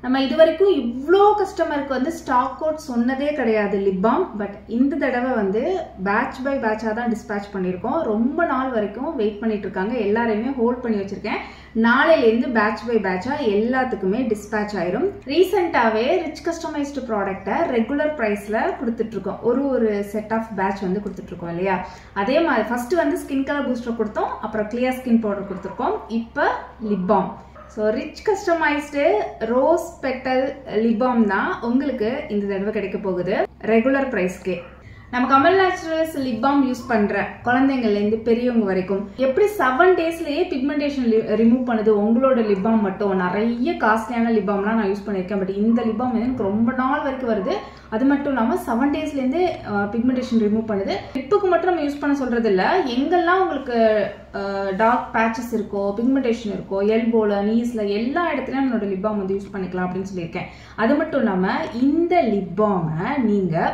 நம்ம இதுவரைக்கும் இவ்ளோ கஸ்டமருக்கு வந்து ஸ்டாக் அவுட் சொன்னதே கிடையாது லிப் பாம். பட் இந்த தடவை வந்து பேட்ச் பை பேட்சா தான் டிஸ்பேட்ச் பண்ணியிருக்கோம். ரொம்ப நாள் வரைக்கும் வெயிட் பண்ணிட்டு இருக்காங்க. எல்லாரையுமே ஹோல்ட் பண்ணி வச்சிருக்கேன். நாளையிலேருந்து பேட்ச் பை பேட்சா எல்லாத்துக்குமே டிஸ்பேட்ச் ஆயிரும். ரீசெண்டாவே ரிச் கஸ்டமைஸ்டு ப்ராடக்ட்டை ரெகுலர் பிரைஸ்ல கொடுத்துட்டு இருக்கோம். ஒரு செட் ஆஃப் பேட்ச் வந்து கொடுத்துட்டு இருக்கோம் இல்லையா? அதே மாதிரி ஃபர்ஸ்ட் வந்து ஸ்கின் கலர் பூஸ்டர் கொடுத்தோம், அப்புறம் கிளியர் ஸ்கின் பவுடர் கொடுத்துருக்கோம், இப்போ lip balm. So rich customised rose petal lip balm தான் உங்களுக்கு இந்த தடவை கிடைக்க போகுது ரெகுலர் ப்ரைஸ்க்கே. நம்ம Kamal naturals lip balm use பண்ற குழந்தைங்கள்லேருந்து பெரியவங்க வரைக்கும் எப்படி 7 டேஸ்லயே பிக்மெண்டேஷன் ரிமூவ் பண்ணுது உங்களோட லிப் பாம் மட்டும். நிறைய காஸ்ட்லியான லிப் பாம்லாம் நான் யூஸ் பண்ணியிருக்கேன். பட் இந்த லிப் பாம் எனக்கு ரொம்ப நாள் வரைக்கும் வருது. அது மட்டும் இல்லாமல் 7 டேஸ்லேருந்து பிக்மெண்டேஷன் ரிமூவ் பண்ணுது. லிப்புக்கு மட்டும் நம்ம யூஸ் பண்ண சொல்றது இல்லை, எங்கெல்லாம் உங்களுக்கு டார்க் பேச்சஸ் இருக்கோ, பிக்மெண்டேஷன் இருக்கோ, எல்போல நீஸ்ல எல்லா இடத்துலையும் நம்மளோட லிப் பாம் வந்து யூஸ் பண்ணிக்கலாம் அப்படின்னு சொல்லியிருக்கேன். அது மட்டும் இல்லாமல் இந்த லிப் பாமை நீங்கள்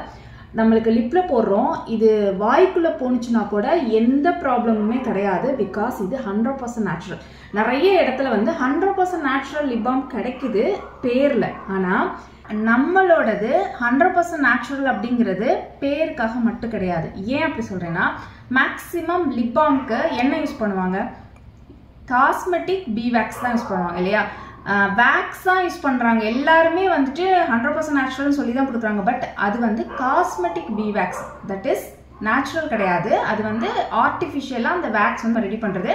நம்மளுக்கு லிப்ல போடுறோம், இது வாய்க்குள்ள போனுச்சுன்னா கூட எந்த ப்ராப்ளமுமே கிடையாது. பிகாஸ் இது 100% நேச்சுரல். நிறைய இடத்துல வந்து 100% நேச்சுரல் லிப் பாம் கிடைக்குது பேர்ல. ஆனா நம்மளோடது 100% நேச்சுரல் அப்படிங்கிறது பேருக்காக மட்டும் கிடையாது. ஏன் அப்படி சொல்றேன்னா, மேக்சிமம் லிப் பாம்க்கு என்ன யூஸ் பண்ணுவாங்க? காஸ்மெட்டிக் பி வேக்ஸ் தான் யூஸ் பண்ணுவாங்க இல்லையா? வேக்ஸ் தான் யூஸ் பண்றாங்க. எல்லாருமே வந்துட்டு 100% நேச்சுரல்னு சொல்லி தான் கொடுக்குறாங்க. பட் அது வந்து cosmetic B wax, that is natural கிடையாது. அது வந்து ஆர்டிஃபிஷியலா அந்த வேக்ஸ் வந்து ரெடி பண்றது.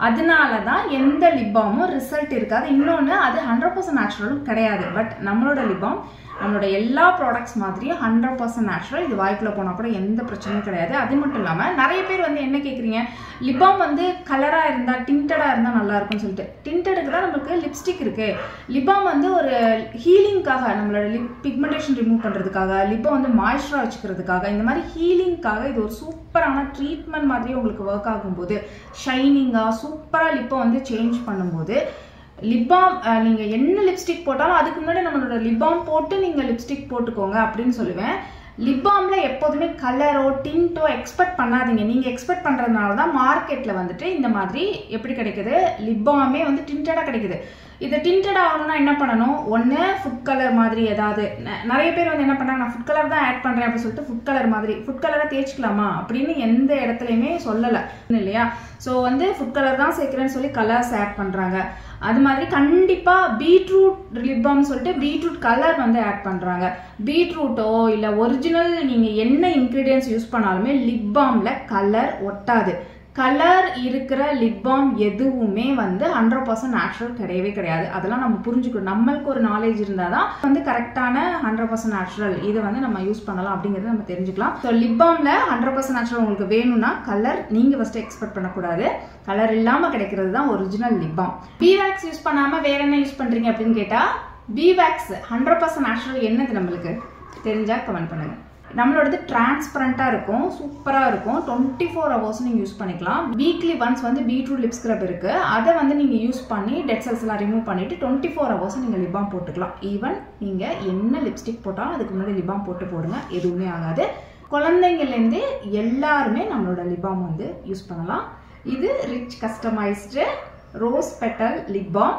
அதனால தான் எந்த லிப் பாமும் ரிசல்ட் இருக்காது. இன்னொன்று அது 100% நேச்சுரலும் கிடையாது. பட் நம்மளோட லிப் பாம் நம்மளோட எல்லா ப்ராடக்ட்ஸ் மாதிரியும் 100% நேச்சுரல். இது வாய்க்குள்ள போனால் கூட எந்த பிரச்சனையும் கிடையாது. அது மட்டும் இல்லாமல் நிறைய பேர் வந்து என்ன கேட்குறீங்க, லிப் பாம் வந்து கலராக இருந்தால் டிண்டடாக இருந்தால் நல்லா இருக்கும்னு சொல்லிட்டு. டிண்டடுக்கு தான் நம்மளுக்கு லிப்ஸ்டிக் இருக்கு. லிப் பாம் வந்து ஒரு ஹீலிங்காக, நம்மளோட லிப் பிக்மெண்டேஷன் ரிமூவ் பண்ணுறதுக்காக, லிப்பை வந்து மாய்ஸ்சராக வச்சுக்கிறதுக்காக, இந்த மாதிரி ஹீலிங்காக இது ஒரு சூப்பரான ட்ரீட்மெண்ட் மாதிரி உங்களுக்கு ஒர்க் ஆகும்போது, ஷைனிங்காக சூப்பராக லிப்பை வந்து சேஞ்ச் பண்ணும்போது, லிப் பாம் நீங்கள் என்ன லிப்ஸ்டிக் போட்டாலும் அதுக்கு முன்னாடி நம்மளோட லிப் பாம் போட்டு நீங்கள் லிப்ஸ்டிக் போட்டுக்கோங்க அப்படின்னு சொல்லுவேன். லிப் பாம்ல எப்போதுமே கலரோ டிண்டோ எக்ஸ்பெக்ட் பண்ணாதீங்க. நீங்கள் எக்ஸ்பெக்ட் பண்ணுறதுனால தான் மார்க்கெட்டில் வந்துட்டு இந்த மாதிரி எப்படி கிடைக்குது, லிப் பாமே வந்து டிண்டடாக கிடைக்குது. இது டிண்டட் ஆகணும்னா என்ன பண்ணணும்? ஒன்று ஃபுட் கலர் மாதிரி ஏதாவது, நிறைய பேர் வந்து என்ன பண்ணுறாங்க, நான் ஃபுட் கலர் தான் ஆட் பண்ணுறேன் அப்படின்னு சொல்லிட்டு ஃபுட் கலர் மாதிரி, ஃபுட் கலரை தேய்ச்சிக்கலாமா அப்படின்னு எந்த இடத்துலையுமே சொல்லலை இல்லையா? ஸோ வந்து ஃபுட் கலர் தான் சேர்க்குறேன்னு சொல்லி கலர்ஸ் ஆட் பண்ணுறாங்க. அது மாதிரி கண்டிப்பாக பீட்ரூட் லிப் பாம்னு சொல்லிட்டு பீட்ரூட் கலர் வந்து ஆட் பண்ணுறாங்க. பீட்ரூட்டோ இல்லை ஒரிஜினல் நீங்கள் என்ன இன்க்ரீடியன்ஸ் யூஸ் பண்ணாலுமே லிப் பாமில் கலர் ஒட்டாது. கலர் இருக்கிற லிப் பாம் எதுவுமே வந்து 100% நேச்சுரல் கிடையவே கிடையாது. அதெல்லாம் நம்ம புரிஞ்சுக்கணும். நம்மளுக்கு ஒரு நாலேஜ் இருந்தால் தான் வந்து கரெக்டான 100% நேச்சுரல் இதை வந்து நம்ம யூஸ் பண்ணலாம் அப்படிங்கிறத நம்ம தெரிஞ்சுக்கலாம். ஸோ லிப் பாமில் 100% நேச்சுரல் உங்களுக்கு வேணும்னா கலர் நீங்கள் ஃபஸ்ட்டு எக்ஸ்பெக்ட் பண்ணக்கூடாது. கலர் இல்லாமல் கிடைக்கிறது தான் original lip balm. B wax use பண்ணாமல் வேற என்ன யூஸ் பண்ணுறீங்க அப்படின்னு கேட்டால், பி வேக்ஸ் 100% நேச்சுரல் என்னது நம்மளுக்கு தெரிஞ்சால் கமெண்ட் பண்ணுங்கள். நம்மளோடது டிரான்ஸ்பரண்டாக இருக்கும், சூப்பராக இருக்கும். 24 hours நீங்கள் யூஸ் பண்ணிக்கலாம். வீக்லி ஒன்ஸ் வந்து பீட்ரூட் லிப் ஸ்க்ரப் இருக்குது, அதை வந்து நீங்கள் யூஸ் பண்ணி டெட் செல்ஸ் எல்லாம் ரிமூவ் பண்ணிவிட்டு 24 hours நீங்கள் லிப் பாம் போட்டுக்கலாம். ஈவன் நீங்கள் என்ன லிப்ஸ்டிக் போட்டாலும் அதுக்கு முன்னாடி லிப் பாம் போட்டு போடுங்க, எதுவுமே ஆகாது. குழந்தைங்கள்லேருந்து எல்லாருமே நம்மளோட லிப் பாம் வந்து யூஸ் பண்ணலாம். இது rich customised rose petal lip balm.